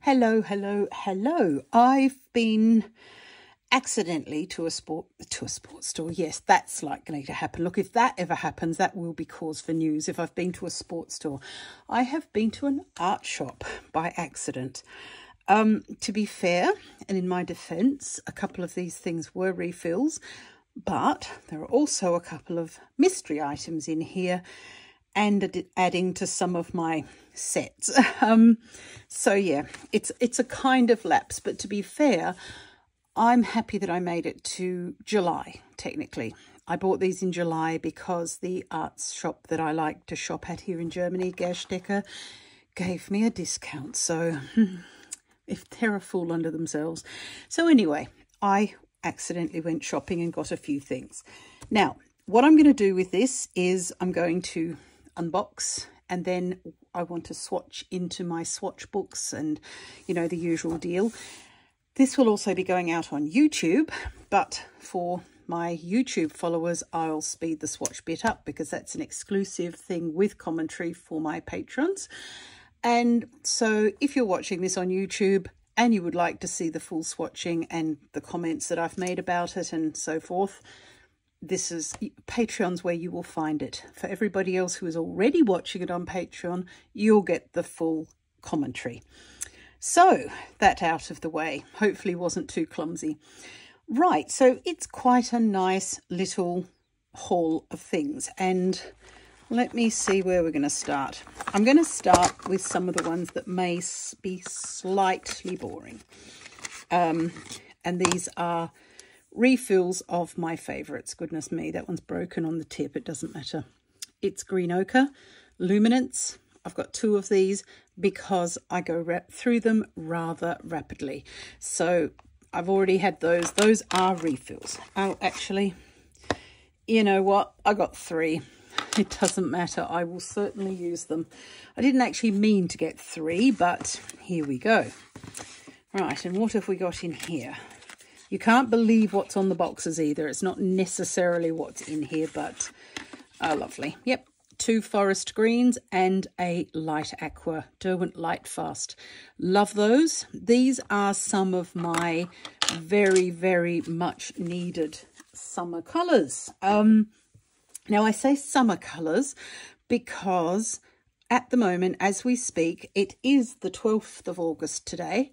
Hello, hello, hello. I've been accidentally to a sports store. Yes, that's likely to happen. Look, if that ever happens, that will be cause for news. If I've been to a sports store, I have been to an art shop by accident. To be fair, and in my defense, a couple of these things were refills, but there are also a couple of mystery items in here and adding to some of my sets. So yeah, it's a kind of lapse, but to be fair, I'm happy that I made it to July, technically. I bought these in July because the arts shop that I like to shop at here in Germany, Gerstecker, gave me a discount. So if they're a fool under themselves. So anyway, I accidentally went shopping and got a few things. Now, what I'm going to do with this is I'm going to unbox, and then I want to swatch into my swatch books and, you know, the usual deal. This will also be going out on YouTube, but for my YouTube followers, I'll speed the swatch bit up because that's an exclusive thing with commentary for my patrons. And so if you're watching this on YouTube and you would like to see the full swatching and the comments that I've made about it and so forth, this is Patreon's where you will find it. For everybody else who is already watching it on Patreon, you'll get the full commentary. So that out of the way, hopefully wasn't too clumsy. Right, so it's quite a nice little haul of things, and let me see where we're going to start. I'm going to start with some of the ones that may be slightly boring. And these are refills of my favourites. Goodness me, that one's broken on the tip. It doesn't matter. It's Green Ochre, Luminance. I've got two of these because I go through them rather rapidly. So I've already had those. Those are refills. Oh, actually, you know what? I got three. It doesn't matter. I will certainly use them. I didn't actually mean to get three, but here we go. Right, and what have we got in here? You can't believe what's on the boxes either. It's not necessarily what's in here, but lovely. Yep, 2 forest greens and a light aqua, Derwent Light Fast. Love those. These are some of my very, very much needed summer colours. Now, I say summer colours because at the moment, as we speak, it is the 12th of August today,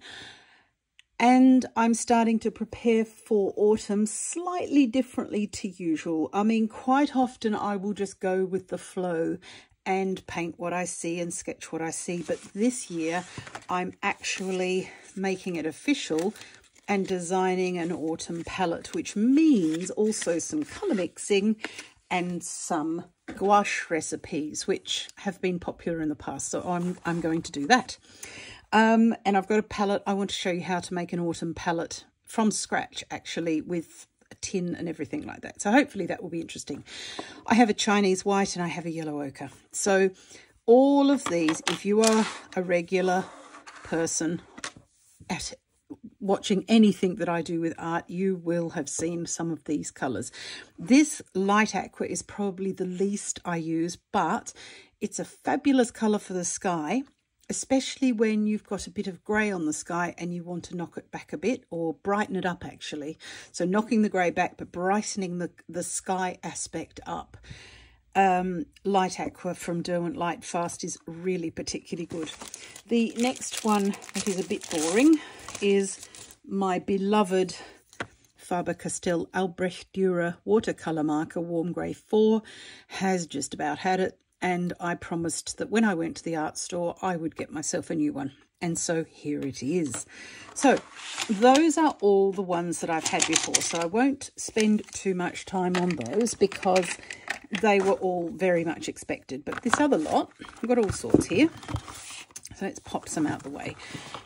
and I'm starting to prepare for autumn slightly differently to usual. I mean, quite often I will just go with the flow and paint what I see and sketch what I see. But this year I'm actually making it official and designing an autumn palette, which means also some colour mixing and some gouache recipes, which have been popular in the past. So I'm going to do that. And I've got a palette. I want to show you how to make an autumn palette from scratch, actually, with a tin and everything like that. So hopefully that will be interesting. I have a Chinese white and I have a yellow ochre. So all of these, if you are a regular person at watching anything that I do with art, you will have seen some of these colours. This light aqua is probably the least I use, but it's a fabulous colour for the sky, especially when you've got a bit of grey on the sky and you want to knock it back a bit or brighten it up, actually. So knocking the grey back but brightening the sky aspect up. Light aqua from Derwent Light Fast is really particularly good. The next one that is a bit boring is my beloved Faber-Castell Albrecht Dürer watercolour marker, Warm Grey 4. Has just about had it, and I promised that when I went to the art store I would get myself a new one, and so here it is. So those are all the ones that I've had before, so I won't spend too much time on those because they were all very much expected. But this other lot, I've got all sorts here. So let's pop some out the way.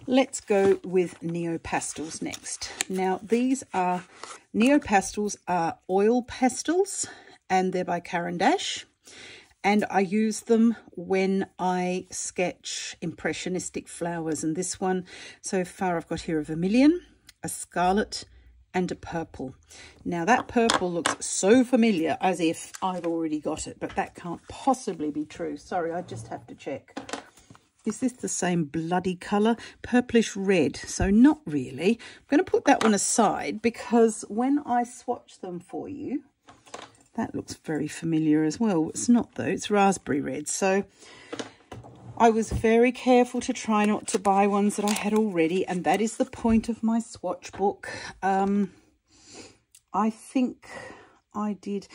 Let's go with Neo Pastels next. Now, these are Neo Pastels are oil pastels, and they're by Caran d'Ache. And I use them when I sketch impressionistic flowers. And this one, so far I've got here a vermilion, a scarlet, and a purple. Now that purple looks so familiar as if I've already got it, but that can't possibly be true. Sorry, I just have to check. Is this the same bloody colour? Purplish red. So not really. I'm going to put that one aside because when I swatch them for you, that looks very familiar as well. It's not though. It's raspberry red. So I was very careful to try not to buy ones that I had already. And that is the point of my swatch book. I think I did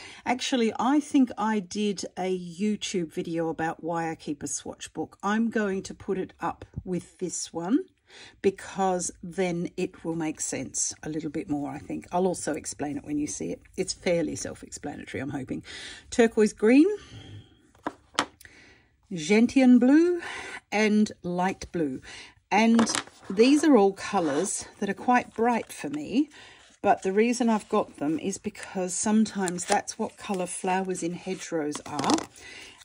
a YouTube video about why I keep a swatch book. I'm going to put it up with this one because then it will make sense a little bit more, I think. I'll also explain it when you see it. It's fairly self-explanatory, I'm hoping. Turquoise green, gentian blue, and light blue. And these are all colours that are quite bright for me. But the reason I've got them is because sometimes that's what colour flowers in hedgerows are.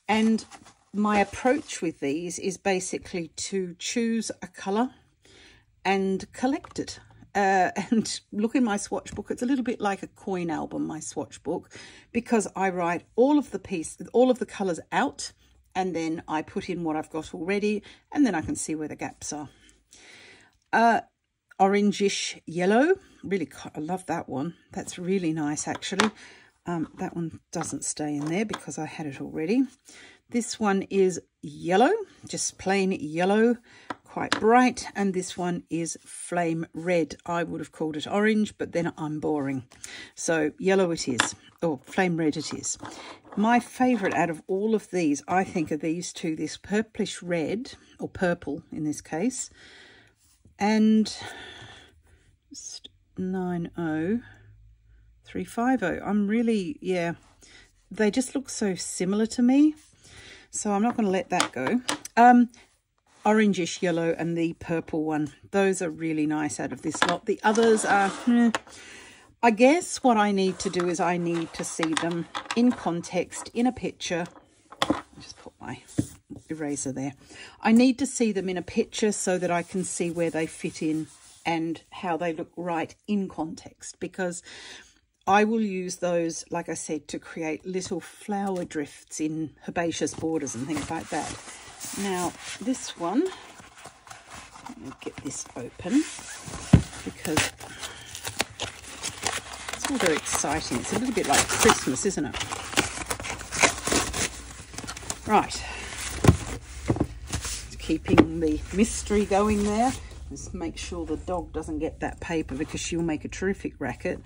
And my approach with these is basically to choose a colour and collect it. And look in my swatch book. It's a little bit like a coin album, my swatch book, because I write all of the colours out, and then I put in what I've got already, and then I can see where the gaps are. Orangish yellow, really, I love that one. That's really nice actually. That one doesn't stay in there because I had it already. This one is yellow, just plain yellow, quite bright, and this one is flame red. I would have called it orange, but then I'm boring. So yellow it is, or flame red it is. My favourite out of all of these, I think, are these two, this purplish red, or purple in this case, and 90350. I'm really, yeah, they just look so similar to me, so I'm not going to let that go. Orangish yellow and the purple one, those are really nice out of this lot. The others are, I guess what I need to do is I need to see them in context, in a picture. I'll just put my eraser there. I need to see them in a picture so that I can see where they fit in and how they look right in context, because I will use those, like I said, to create little flower drifts in herbaceous borders and things like that. Now this one, let me get this open because it's all very exciting. It's a little bit like Christmas, isn't it? Right. Keeping the mystery going there. Just make sure the dog doesn't get that paper because she'll make a terrific racket.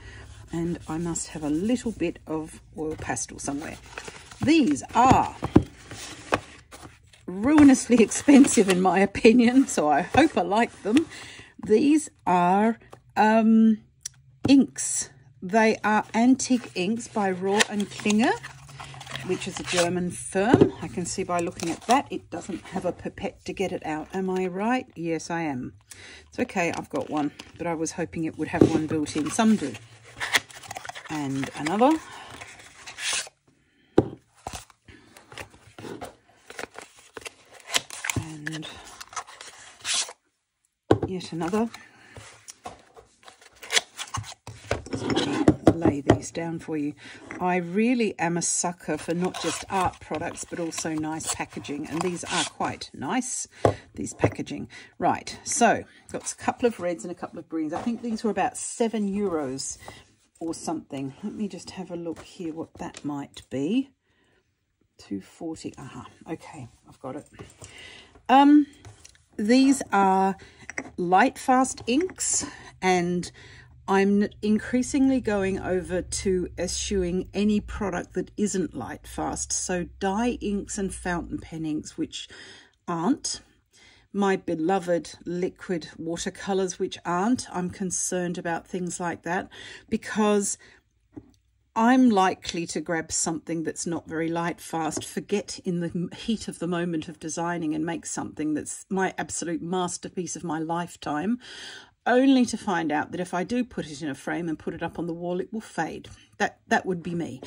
And I must have a little bit of oil pastel somewhere. These are ruinously expensive in my opinion, so I hope I like them. These are inks. They are antique inks by Raw and Klinger, which is a German firm. I can see by looking at that it doesn't have a pipette to get it out. Am I right? Yes, I am. It's okay, I've got one, but I was hoping it would have one built in. Some do. And another. And yet another. Lay these down for you. I really am a sucker for not just art products but also nice packaging, and these are quite nice, these packaging. Right, so got a couple of reds and a couple of greens. I think these were about €7 or something. Let me just have a look here what that might be. 240. Okay, I've got it. These are light fast inks, and I'm increasingly going over to eschewing any product that isn't light fast. So dye inks and fountain pen inks, which aren't. My beloved liquid watercolours, which aren't. I'm concerned about things like that because I'm likely to grab something that's not very light fast, forget in the heat of the moment of designing and make something that's my absolute masterpiece of my lifetime, only to find out that if I do put it in a frame and put it up on the wall, it will fade. That would be me.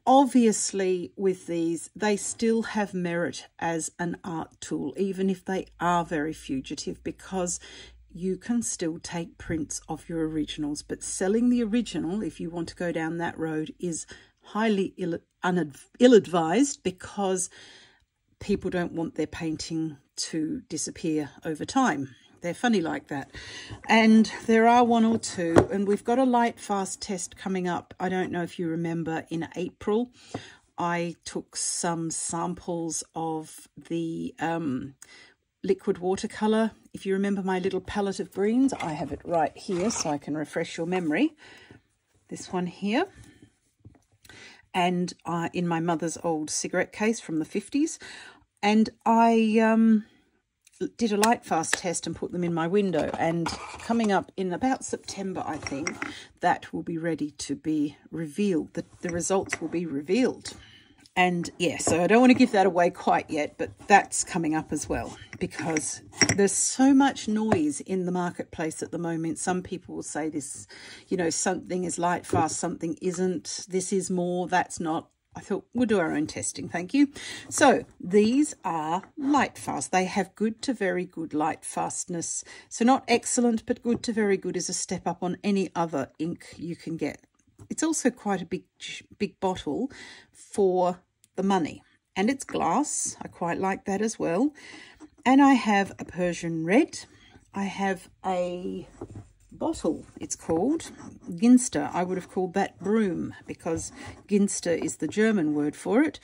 Obviously, with these, they still have merit as an art tool, even if they are very fugitive, because you can still take prints of your originals. But selling the original, if you want to go down that road, is highly ill-advised, because people don't want their painting to disappear over time. They're funny like that. And there are one or two, and we've got a light fast test coming up. I don't know if you remember, in April, I took some samples of the liquid watercolour. If you remember my little palette of greens, I have it right here so I can refresh your memory. This one here. And in my mother's old cigarette case from the 50s. And I did a light fast test and put them in my window, and coming up in about September, I think, that will be ready to be revealed. The results will be revealed. And yeah, so I don't want to give that away quite yet, but that's coming up as well, because there's so much noise in the marketplace at the moment. Some people will say this, you know, something is light fast, something isn't, this is more, that's not. I thought we'll do our own testing, thank you. So these are light fast. They have good to very good light fastness. So not excellent, but good to very good is a step up on any other ink you can get. It's also quite a big bottle for the money. And it's glass. I quite like that as well. And I have a Persian red. I have a bottle, it's called Ginster. I would have called that broom, because Ginster is the German word for it.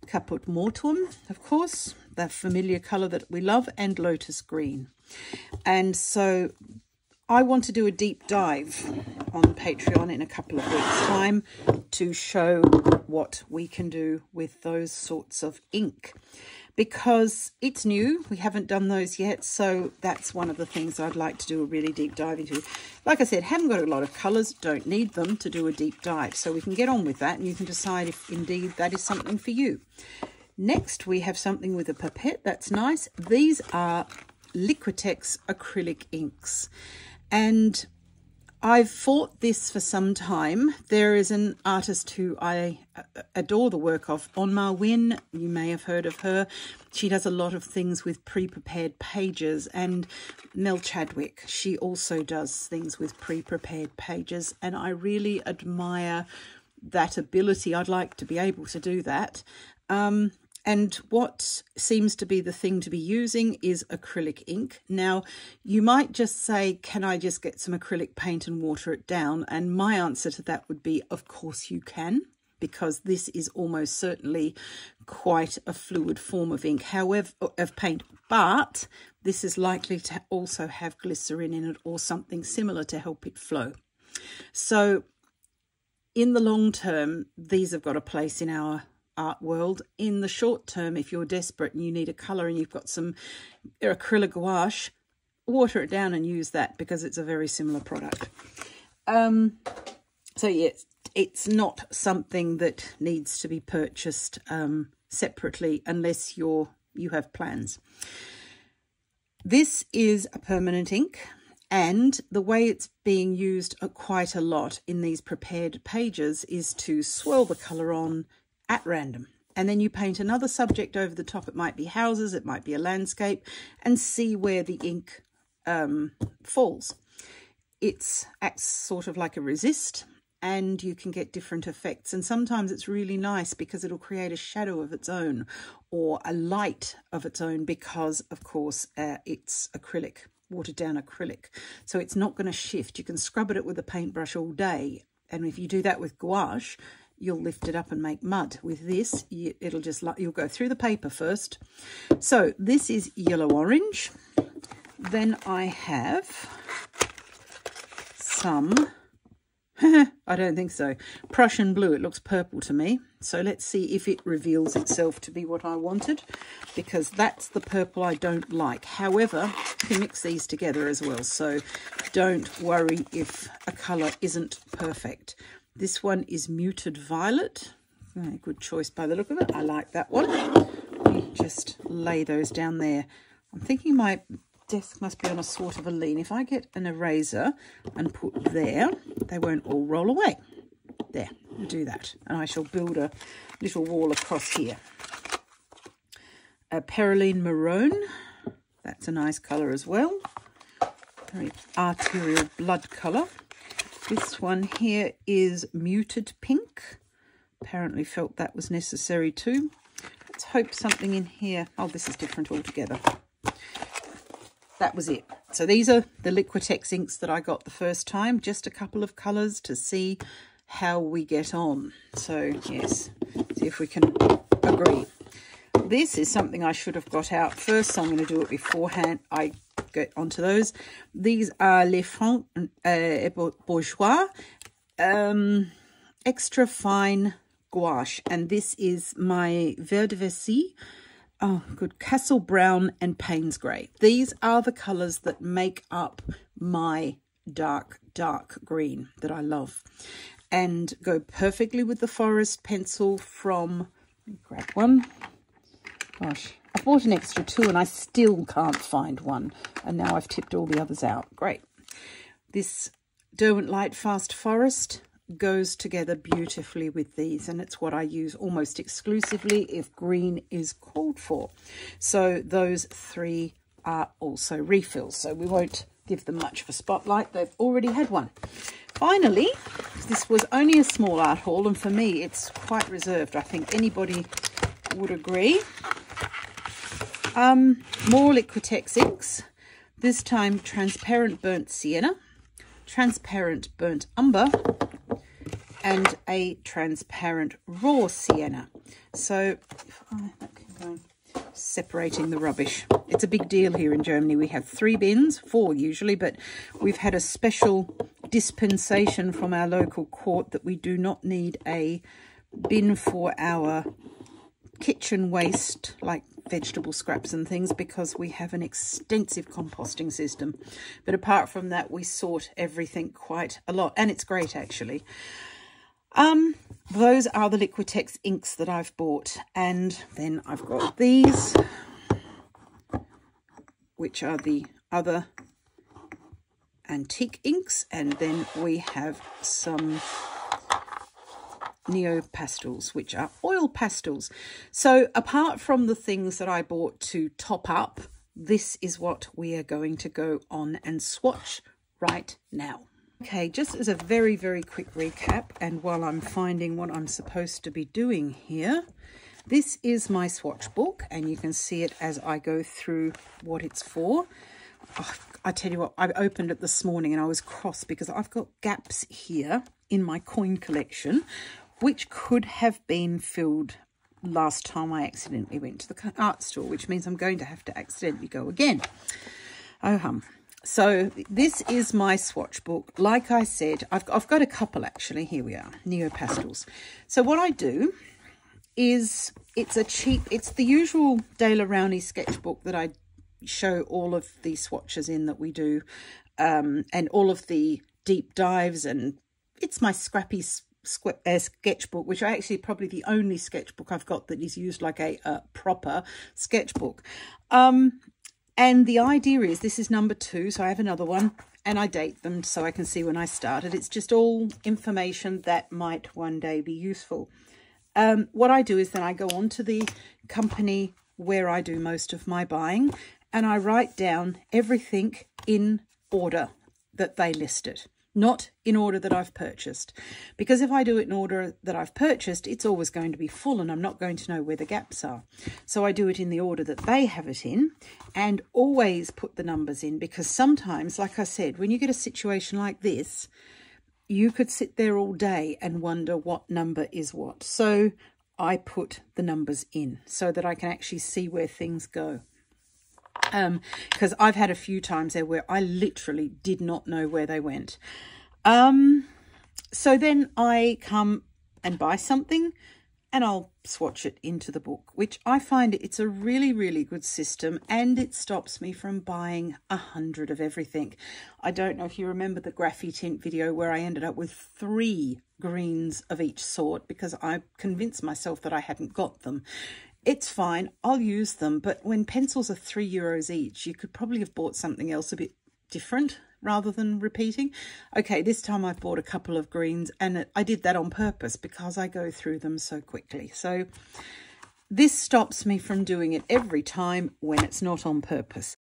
Caput mortuum, of course, the familiar colour that we love, and lotus green. And so I want to do a deep dive on Patreon in a couple of weeks' time to show what we can do with those sorts of ink, because it's new. We haven't done those yet, so that's one of the things I'd like to do a really deep dive into. Like I said, haven't got a lot of colours, don't need them to do a deep dive, so we can get on with that and you can decide if indeed that is something for you. Next, we have something with a pipette. That's nice. These are Liquitex acrylic inks, and I've fought this for some time. There is an artist who I adore the work of, Onma Win. You may have heard of her. She does a lot of things with pre-prepared pages. And Mel Chadwick, she also does things with pre-prepared pages. And I really admire that ability. I'd like to be able to do that. And what seems to be the thing to be using is acrylic ink. Now, you might just say, can I just get some acrylic paint and water it down? And my answer to that would be, of course you can, because this is almost certainly quite a fluid form of ink, however, of paint. But this is likely to also have glycerin in it or something similar to help it flow. So in the long term, these have got a place in our art world. In the short term, if you're desperate and you need a colour and you've got some acrylic gouache, water it down and use that, because it's a very similar product. So yeah, it's not something that needs to be purchased separately unless you have plans. This is a permanent ink, and the way it's being used quite a lot in these prepared pages is to swirl the colour on at random, and then you paint another subject over the top. It might be houses, it might be a landscape, and see where the ink falls. It acts sort of like a resist, and you can get different effects, and sometimes it's really nice because it'll create a shadow of its own or a light of its own, because of course it's acrylic, watered down acrylic, so it's not going to shift. You can scrub at it with a paintbrush all day, and if you do that with gouache, you'll lift it up and make mud. With this, it'll just, you'll go through the paper first. So this is yellow orange. Then I have some, I don't think so, Prussian blue. It looks purple to me. So let's see if it reveals itself to be what I wanted, because that's the purple I don't like. However, you can mix these together as well, so don't worry if a colour isn't perfect. This one is muted violet. Very good choice by the look of it. I like that one. Let me just lay those down there. I'm thinking my desk must be on a sort of a lean. If I get an eraser and put there, they won't all roll away. There, we'll do that. And I shall build a little wall across here. A Perylene Maroon. That's a nice colour as well. Very arterial blood colour. This one here is muted pink. Apparently felt that was necessary too. let's hope something in here. Oh, this is different altogether. That was it. So these are the Liquitex inks that I got the first time. Just a couple of colours to see how we get on. So yes, see if we can agree. This is something I should have got out first, so I'm going to do it beforehand. I get onto those. These are Les Francs Bourgeois extra fine gouache, and this is my Vert de Vessie. Oh, good. Castle Brown and Payne's Grey. These are the colours that make up my dark green that I love and go perfectly with the forest pencil from, grab one. Gosh, I bought an extra 2 and I still can't find one. And now I've tipped all the others out. Great. This Derwent Light Fast Forest goes together beautifully with these, and it's what I use almost exclusively if green is called for. So those 3 are also refills, so we won't give them much of a spotlight. They've already had one. Finally, this was only a small art haul, and for me it's quite reserved. I think anybody would agree. More Liquitex inks, this time transparent burnt sienna, transparent burnt umber, and a transparent raw sienna. So if I can go separating the rubbish. It's a big deal here in Germany. We have 3 bins, 4 usually, but we've had a special dispensation from our local court that we do not need a bin for our kitchen waste, like vegetable scraps and things, because we have an extensive composting system. But apart from that, we sort everything quite a lot, and it's great actually. Those are the Liquitex inks that I've bought, and then I've got these, which are the other antique inks, and then we have some Neo pastels, which are oil pastels. So apart from the things that I bought to top up, this is what we are going to go on and swatch right now. Okay, just as a very, very quick recap, and while I'm finding what I'm supposed to be doing here, this is my swatch book, and you can see it as I go through what it's for. Oh, I tell you what, I opened it this morning and I was cross because I've got gaps here in my coin collection, which could have been filled last time I accidentally went to the art store, which means I'm going to have to accidentally go again. Oh hum. So this is my swatch book. Like I said, I've got a couple actually. Here we are, Neo Pastels. So what I do is it's the usual Dale Rowney sketchbook that I show all of the swatches in that we do, and all of the deep dives, and it's my scrappy sketchbook, which I actually probably the only sketchbook I've got that is used like a proper sketchbook. And the idea is this is number 2, so I have another one, and I date them so I can see when I started. It's just all information that might one day be useful. What I do is then I go on to the company where I do most of my buying, and I write down everything in order that they listed, not in order that I've purchased. Because if I do it in order that I've purchased, it's always going to be full and I'm not going to know where the gaps are. So I do it in the order that they have it in, and always put the numbers in, because sometimes, like I said, when you get a situation like this, you could sit there all day and wonder what number is what. So I put the numbers in so that I can actually see where things go. Because I've had a few times there where I literally did not know where they went. So then I come and buy something and I'll swatch it into the book, which I find it's a really, really good system, and it stops me from buying 100 of everything. I don't know if you remember the Graphy Tint video where I ended up with 3 greens of each sort because I convinced myself that I hadn't got them. It's fine, I'll use them, but when pencils are €3 each, you could probably have bought something else a bit different rather than repeating. Okay, this time I've bought a couple of greens, and I did that on purpose because I go through them so quickly. So this stops me from doing it every time when it's not on purpose.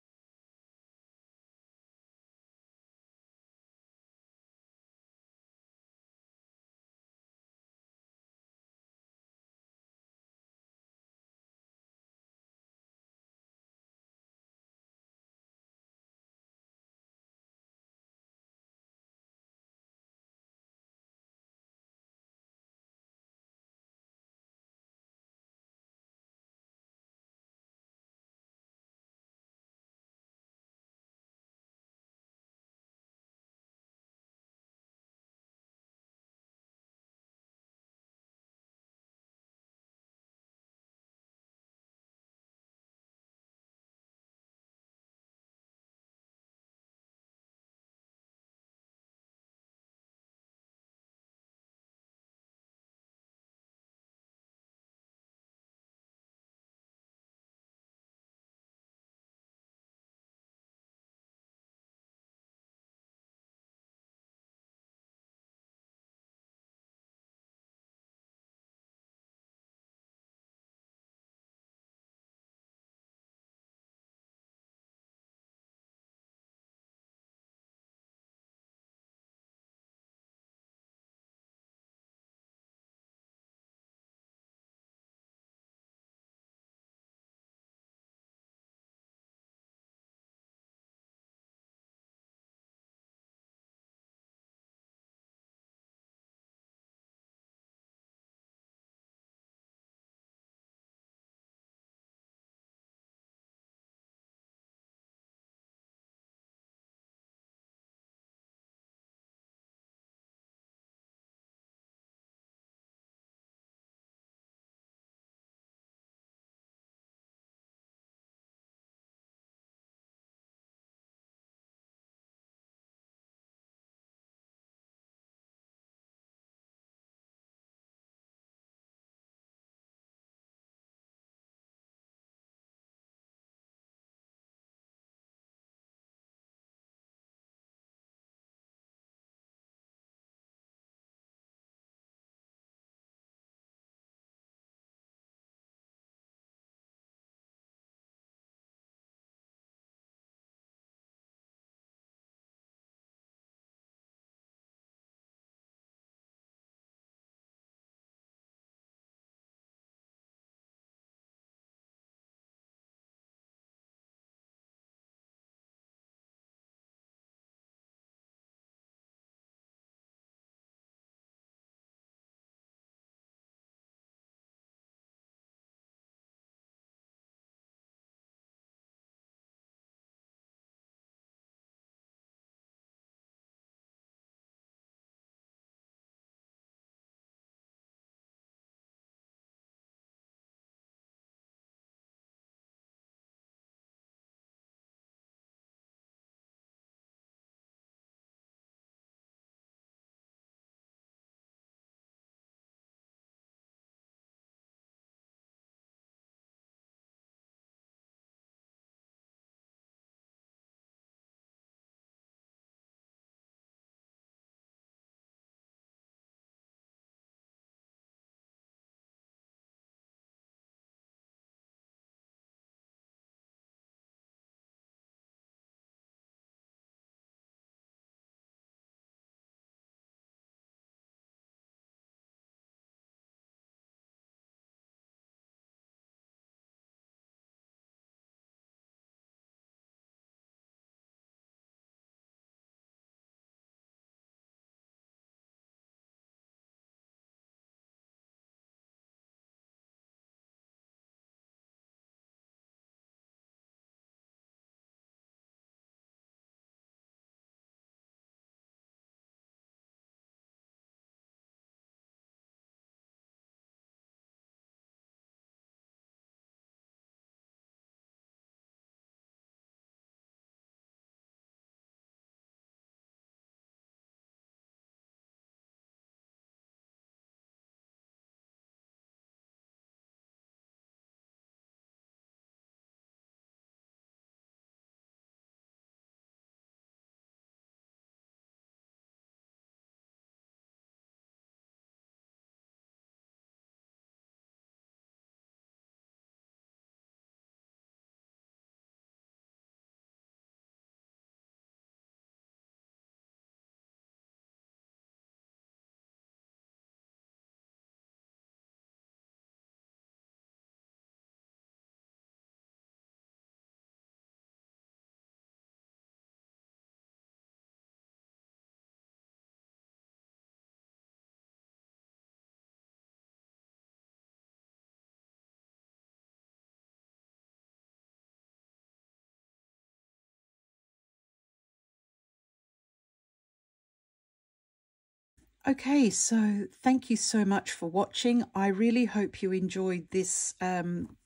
Okay, so thank you so much for watching. I really hope you enjoyed this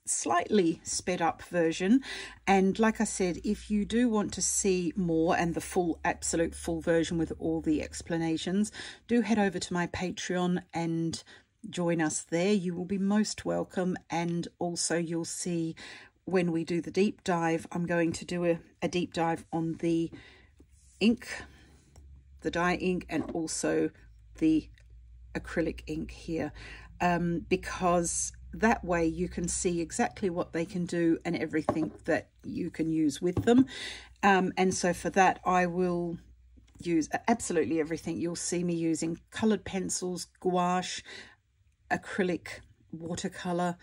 slightly sped up version. And like I said, if you do want to see more and the full, absolute full version with all the explanations, do head over to my Patreon and join us there. You will be most welcome. And also you'll see when we do the deep dive, I'm going to do a deep dive on the ink, the dye ink, and also the acrylic ink here, because that way you can see exactly what they can do and everything that you can use with them. And so for that I will use absolutely everything. You'll see me using coloured pencils, gouache, acrylic, watercolour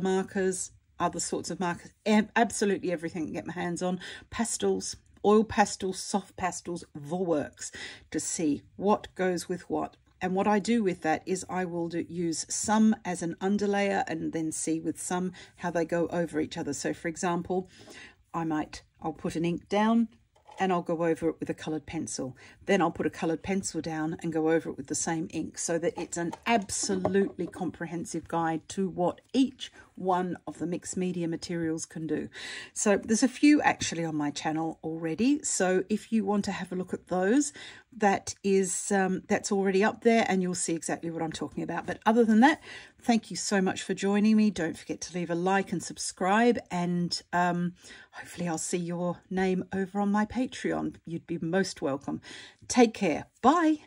markers, other sorts of markers, absolutely everything I can get my hands on, pastels, oil pastels, soft pastels, the works, to see what goes with what. And what I do with that is I will use some as an underlayer and then see with some how they go over each other. So for example, I'll put an ink down and I'll go over it with a coloured pencil. Then I'll put a coloured pencil down and go over it with the same ink, so that it's an absolutely comprehensive guide to what each one of the mixed media materials can do. So there's a few actually on my channel already. So if you want to have a look at those, that's already up there and you'll see exactly what I'm talking about. But other than that, thank you so much for joining me. Don't forget to leave a like and subscribe, and hopefully I'll see your name over on my Patreon. You'd be most welcome. Take care. Bye.